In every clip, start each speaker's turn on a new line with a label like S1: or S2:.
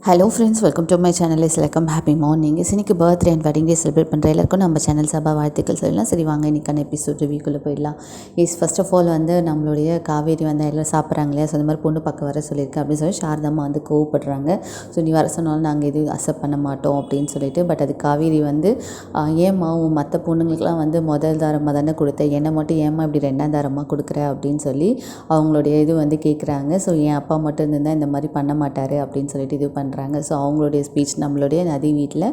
S1: Hello friends, welcome to my channel. Is welcome happy morning. இன்னைக்கு birthday and wedding day celebrate பண்ணுற எல்லாருக்கும் நம்ம channel சார்பாக வாழ்த்துக்கள் சொல்லலாம். சரி, வாங்க இன்றைக்கான எபிசோட் ரிவ்யூக்குள்ளே போயிடலாம். ஃபர்ஸ்ட் ஆஃப் ஆல் நம்மளுடைய காவேரி எல்லோரும் சாப்பிட்றாங்க இல்லையா. ஸோ இந்த மாதிரி பொண்ணு பார்க்க வர சொல்லியிருக்கேன் அப்படின்னு சொல்லி சாரதாம்மா கோவப்படுறாங்க. ஸோ நீ வர சொன்னாலும் நாங்கள் எதுவும் அக்செப்ட் பண்ண மாட்டோம் அப்படின்னு சொல்லிட்டு. பட் அது காவேரி ஏம்மா உன் மற்ற பொண்ணுங்களுக்குலாம் முதல் தாரமாக தானே கொடுத்த, என்னை மட்டும் ஏம்மா இப்படி ரெண்டாம் தாரமாக கொடுக்குற அப்படின்னு சொல்லி அவங்களுடைய கேட்குறாங்க. ஸோ என் அப்பா மட்டும் இருந்தால் இந்த மாதிரி பண்ண மாட்டார் அப்படின்னு சொல்லிட்டு இது பண்ணுறாங்க. ஸோ அவங்களுடைய ஸ்பீச், நம்மளுடைய நதி வீட்டில்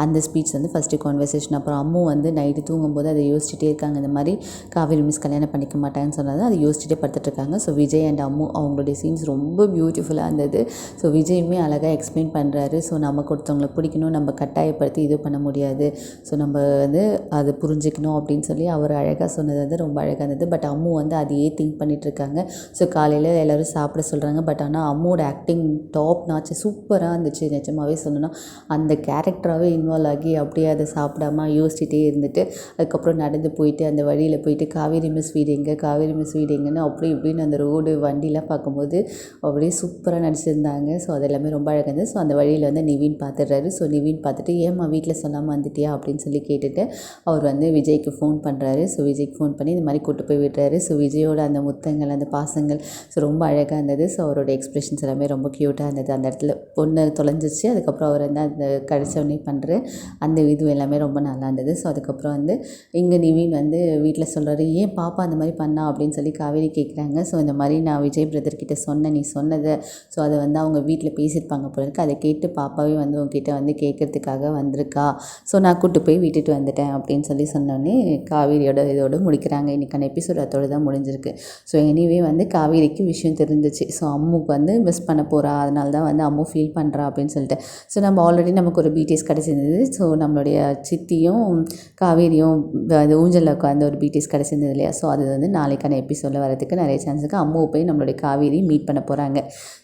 S1: அந்த ஸ்பீச் ஃபஸ்ட்டு கான்வர்சேஷன். அப்புறம் அம்மு நைட்டு தூங்கும்போது அதை யோசிச்சுட்டே இருக்காங்க. இந்த மாதிரி காவேரி மிஸ் கல்யாணம் பண்ணிக்க மாட்டாங்கன்னு சொன்னது அதை யோசிச்சுட்டே படுத்துட்ருக்காங்க. ஸோ விஜய் அண்ட் அம்மு அவங்களுடைய சீன்ஸ் ரொம்ப பியூட்டிஃபுல்லாக இருந்தது. ஸோ விஜயுமே அழகாக எக்ஸ்பிளைன் பண்ணுறாரு. ஸோ நமக்கு ஒருத்தவங்களை பிடிக்கணும், நம்ம கட்டாயப்படுத்தி இது பண்ண முடியாது. ஸோ நம்ம அதை புரிஞ்சுக்கணும் அப்படின்னு சொல்லி அவர் அழகாக சொன்னது ரொம்ப அழகாக இருந்தது. பட் அம்மு அதையே திங்க் பண்ணிகிட்ருக்காங்க. ஸோ காலையில் எல்லோரும் சாப்பிட சொல்கிறாங்க. பட் ஆனால் அம்முவோட ஆக்டிங் டாப் நாச்சு, சூப்பராக இருந்துச்சு. நிஜமாகவே சொல்லணும்னா அந்த கேரக்டராகவே இன்வால்வ் ஆகி அப்படியே அதை சாப்பிடாம யோசிச்சுட்டே இருந்துட்டு அதுக்கப்புறம் நடந்து போயிட்டு அந்த வழியில் போயிட்டு காவேரி மிஸ் வீடு எங்கே, காவேரி மிஸ் வீடு எங்கன்னு அப்படி இப்படின்னு அந்த ரோடு வண்டிலாம் பார்க்கும்போது அப்படியே சூப்பராக நடிச்சிருந்தாங்க. ஸோ அது எல்லாமே ரொம்ப அழகாக இருந்தது. ஸோ அந்த வழியில் நிவின் பார்த்துடுறாரு. ஸோ நிவின் பார்த்துட்டு ஏம்மா வீட்டில் சொல்லாமல் வந்துட்டியா அப்படின்னு சொல்லி கேட்டுட்டு அவர் விஜய்க்கு ஃபோன் பண்ணுறாரு. ஸோ விஜய்க்கு ஃபோன் பண்ணி இந்த மாதிரி கூட்டு போய் விடுறாரு. ஸோ விஜயோட அந்த முத்தங்கள், அந்த பாசங்கள் ஸோ ரொம்ப அழகாக இருந்தது. ஸோ அவரோட எக்ஸ்ப்ரெஷன்ஸ் எல்லாமே ரொம்ப க்யூட்டாக இருந்தது. அந்த இடத்துல பொண்ணு தொலைஞ்சிச்சு. அதுக்கப்புறம் அவர் அந்த கடைசவனே பண்ணுற அந்த இது எல்லாமே ரொம்ப நல்லா இருந்தது. ஸோ அதுக்கப்புறம் இங்கே நிவின் வீட்டில் சொல்கிறாரு, ஏன் பாப்பா அந்த மாதிரி பண்ணா அப்படின்னு சொல்லி காவேரி கேட்குறாங்க. ஸோ இந்த மாதிரி நான் விஜய் பிரதர்கிட்ட சொன்னேன், நீ சொன்னதை. ஸோ அதை அவங்க வீட்டில் பேசியிருப்பாங்க போல இருக்கு. அதை கேட்டு பாப்பாவே உங்ககிட்ட கேட்கறதுக்காக வந்திருக்கா. ஸோ நான் கூப்பிட்டு போய் விட்டுட்டு வந்துட்டேன் அப்படின்னு சொல்லி சொன்னோடனே காவேரியோட இதோடு முடிக்கிறாங்க. இன்றைக்கான எபிசோட் அதோடு தான் முடிஞ்சிருக்கு. ஸோ எனிவே காவேரிக்கு விஷயம் தெரிஞ்சிச்சு. ஸோ அம்முக்கு மிஸ் பண்ண போகிறா, அதனால தான் அம்மு ஃபீல் பண்ணுறா அப்படின்னு சொல்லிட்டு. ஸோ நம்ம ஆல்ரெடி நமக்கு ஒரு பிடிஎஸ் கிடச்சிருந்தது. ஸோ நம்மளுடைய சித்தியும் காவேரியும் அது ஊஞ்சலில் உட்காந்து ஒரு பிடிஎஸ் கிடச்சிருந்தது இல்லையா. ஸோ அது நாளைக்கான எபிசோடில் வரதுக்கு நிறைய சான்ஸ் இருக்குது. அம்முவை போய் நம்மளுடைய காவேரி மீட் பண்ண போகிறாங்க.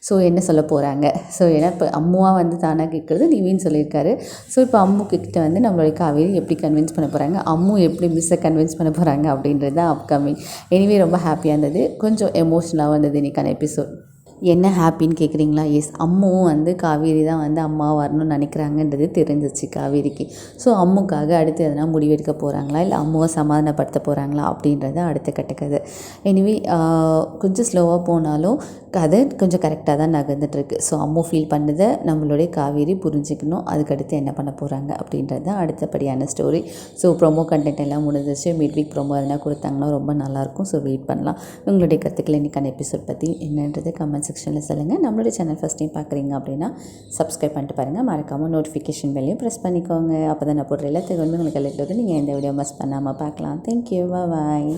S1: ஸோ என்ன சொல்ல போகிறாங்க. ஸோ ஏன்னா இப்போ அம்முவாக தானாக கேட்குறது நிவின்னு சொல்லியிருக்காரு. ஸோ இப்போ அம்முக்கிட்ட நம்மளுடைய காவேரி எப்படி கன்வின்ஸ் பண்ண போகிறாங்க, அம்மு எப்படி மிஸ்ஸை கன்வின்ஸ் பண்ண போகிறாங்க அப்படின்றது தான் அப்கமிங். எனிவே ரொம்ப ஹாப்பியாக இருந்தது. கொஞ்சம் எமோஷ்னலாக இருந்தது இன்றைக்கான எபிசோட். என்ன ஹாப்பின்னு கேட்குறீங்களா? எஸ், அம்முவும் காவேரி தான் அம்மா வரணும்னு நினைக்கிறாங்கன்றது தெரிஞ்சிச்சு காவேரிக்கு. ஸோ அம்முக்காக அடுத்து எதனா முடிவெடுக்க போகிறாங்களா, இல்லை அம்முவை சமாதானப்படுத்த போகிறாங்களா அப்படின்றத அடுத்த கட்ட கதை. எனிவே கொஞ்சம் ஸ்லோவாக போனாலும் கதை கொஞ்சம் கரெக்டாக தான் நகர்ந்துட்டுருக்கு. ஸோ அம்மு ஃபீல் பண்ணதை நம்மளுடைய காவேரி புரிஞ்சுக்கணும். அதுக்கடுத்து என்ன பண்ண போகிறாங்க அப்படின்றது தான் அடுத்தபடியான ஸ்டோரி. ஸோ ப்ரொமோ கண்டென்ட் எல்லாம் முடிஞ்சிச்சு. மிட் வீக் ப்ரொமோ எதனா கொடுத்தாங்கன்னா ரொம்ப நல்லாயிருக்கும். ஸோ வெயிட் பண்ணலாம். உங்களுடைய கருத்துக்கள் இன்றைக்கான எபிசோட் பற்றி என்னன்றது கமெண்ட் செக்ஷனில் சொல்லுங்கள். நம்மளுடைய சேனல் ஃபஸ்ட் டைம் பார்க்குறீங்க அப்படின்னா சப்ஸ்கிரைப் பண்ணிட்டு பாருங்கள். மறக்காமல் நோட்டிஃபிகேஷன் பெல்லையும் ப்ரெஸ் பண்ணிக்கோங்க. அப்போ தான் நான் போடுற எல்லாத்துக்கு உங்களுக்கு நீங்கள் எந்த வீடியோ மிஸ் பண்ணாமல் பார்க்கலாம். தேங்க்யூ, பாய்.